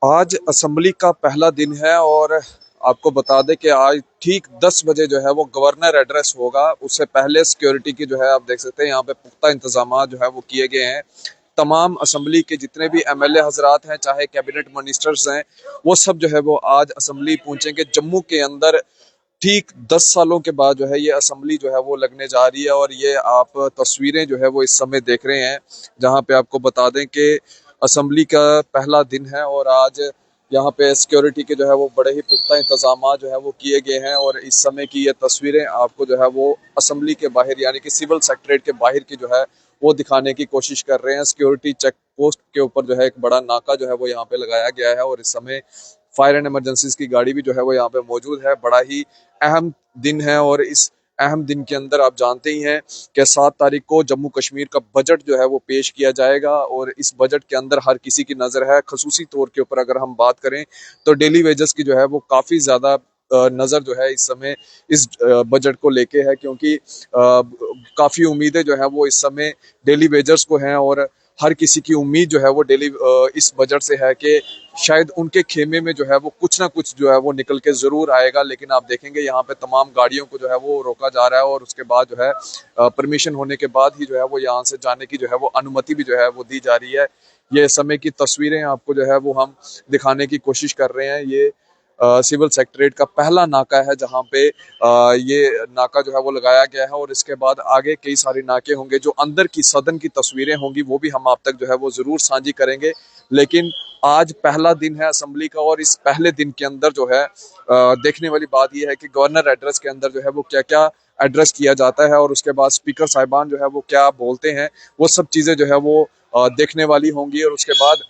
आज असेंबली का पहला दिन है और आपको बता दें कि आज ठीक 10 बजे जो है वो गवर्नर एड्रेस होगा। उससे पहले सिक्योरिटी की जो है आप देख सकते हैं यहाँ पे पुख्ता इंतजाम जो है वो किए गए हैं। तमाम असेंबली के जितने भी एमएलए हजरात हैं, चाहे कैबिनेट मिनिस्टर्स हैं, वो सब जो है वो आज असेंबली पहुंचेंगे। जम्मू के अंदर ठीक 10 सालों के बाद जो है ये असेंबली जो है वो लगने जा रही है और ये आप तस्वीरें जो है वो इस समय देख रहे हैं, जहां पे आपको बता दें कि असेंबली का पहला दिन है और आज यहाँ पे सिक्योरिटी के जो है वो बड़े ही पुख्ता इंतजाम जो है वो किए गए हैं। और इस समय की ये तस्वीरें आपको जो है वो असेंबली के बाहर यानी कि सिविल सेक्रेटरीट के बाहर की जो है वो दिखाने की कोशिश कर रहे हैं। सिक्योरिटी चेक पोस्ट के ऊपर जो है एक बड़ा नाका जो है वो यहाँ पे लगाया गया है और इस समय फायर एंड इमरजेंसीज की गाड़ी भी जो है वो यहाँ पे मौजूद है। बड़ा ही अहम दिन है और इस अहम दिन के अंदर आप जानते ही हैं कि 7 तारीख को जम्मू कश्मीर का बजट जो है वो पेश किया जाएगा और इस बजट के अंदर हर किसी की नज़र है। खसूसी तौर के ऊपर अगर हम बात करें तो डेली वेजेस की जो है वो काफ़ी ज़्यादा नज़र जो है इस समय इस बजट को लेके है, क्योंकि काफ़ी उम्मीदें जो है वो इस समय डेली वेजर्स को हैं और हर किसी की उम्मीद जो है वो डेली इस बजट से है कि शायद उनके खेमे में जो है वो कुछ ना कुछ जो है वो निकल के जरूर आएगा। लेकिन आप देखेंगे यहाँ पे तमाम गाड़ियों को जो है वो रोका जा रहा है और उसके बाद जो है परमिशन होने के बाद ही जो है वो यहाँ से जाने की जो है वो अनुमति भी जो है वो दी जा रही है। ये समय की तस्वीरें आपको जो है वो हम दिखाने की कोशिश कर रहे हैं। ये सिविल सेक्रेटरीट का पहला नाका है जहाँ पे ये नाका जो है वो लगाया गया है और इसके बाद आगे कई सारे नाके होंगे। जो अंदर की सदन की तस्वीरें होंगी वो भी हम आप तक जो है वो जरूर साझी करेंगे। लेकिन आज पहला दिन है असेंबली का और इस पहले दिन के अंदर जो है देखने वाली बात यह है कि गवर्नर एड्रेस के अंदर जो है वो क्या क्या एड्रेस किया जाता है और उसके बाद स्पीकर साहिबान जो है वो क्या बोलते हैं, वो सब चीजें जो है वो देखने वाली होंगी। और उसके बाद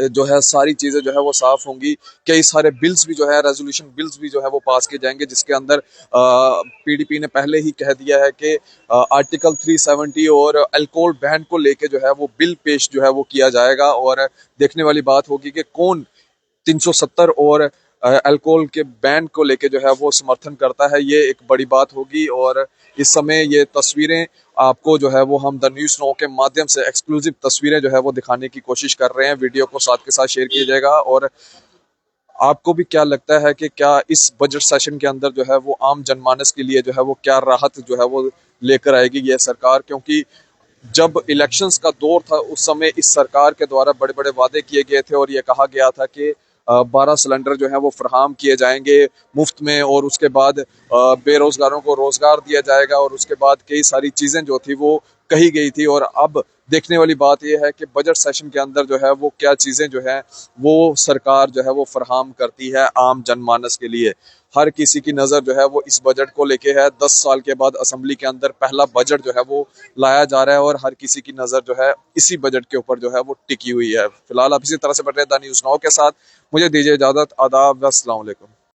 जो है सारी चीजें जो है वो साफ होंगी। कई सारे बिल्स भी जो है रेजोल्यूशन बिल्स भी जो है वो पास किए जाएंगे, जिसके अंदर पीडीपी ने पहले ही कह दिया है कि आर्टिकल 370 और अल्कोहल बैन को लेके जो है वो बिल पेश जो है वो किया जाएगा। और देखने वाली बात होगी कि कौन 370 और अल्कोहल के बैन को लेके जो है वो समर्थन करता है। ये एक बड़ी बात होगी और इस समय ये तस्वीरें आपको जो है वो हम द न्यूज़ नो के माध्यम से एक्सक्लूसिव तस्वीरें जो है वो दिखाने की कोशिश कर रहे हैं। वीडियो को साथ के साथ शेयर किया जाएगा। और आपको भी क्या लगता है कि क्या इस बजट सेशन के अंदर जो है वो आम जनमानस के लिए जो है वो क्या राहत जो है वो लेकर आएगी ये सरकार? क्योंकि जब इलेक्शंस का दौर था उस समय इस सरकार के द्वारा बड़े बड़े वादे किए गए थे और ये कहा गया था कि 12 सिलेंडर जो है वो फराहम किए जाएंगे मुफ्त में और उसके बाद बेरोजगारों को रोजगार दिया जाएगा और उसके बाद कई सारी चीजें जो थी वो कही गई थी। और अब देखने वाली बात यह है कि बजट सेशन के अंदर जो है वो क्या चीजें जो है वो सरकार जो है वो फराहम करती है आम जनमानस के लिए। हर किसी की नज़र जो है वो इस बजट को लेके है। 10 साल के बाद असेंबली के अंदर पहला बजट जो है वो लाया जा रहा है और हर किसी की नज़र जो है इसी बजट के ऊपर जो है वो टिकी हुई है। फिलहाल आप इसी तरह से बने द न्यूज़ नाउ के साथ। मुझे दीजिए इजाज़त। आदाब व अस्सलाम वालेकुम।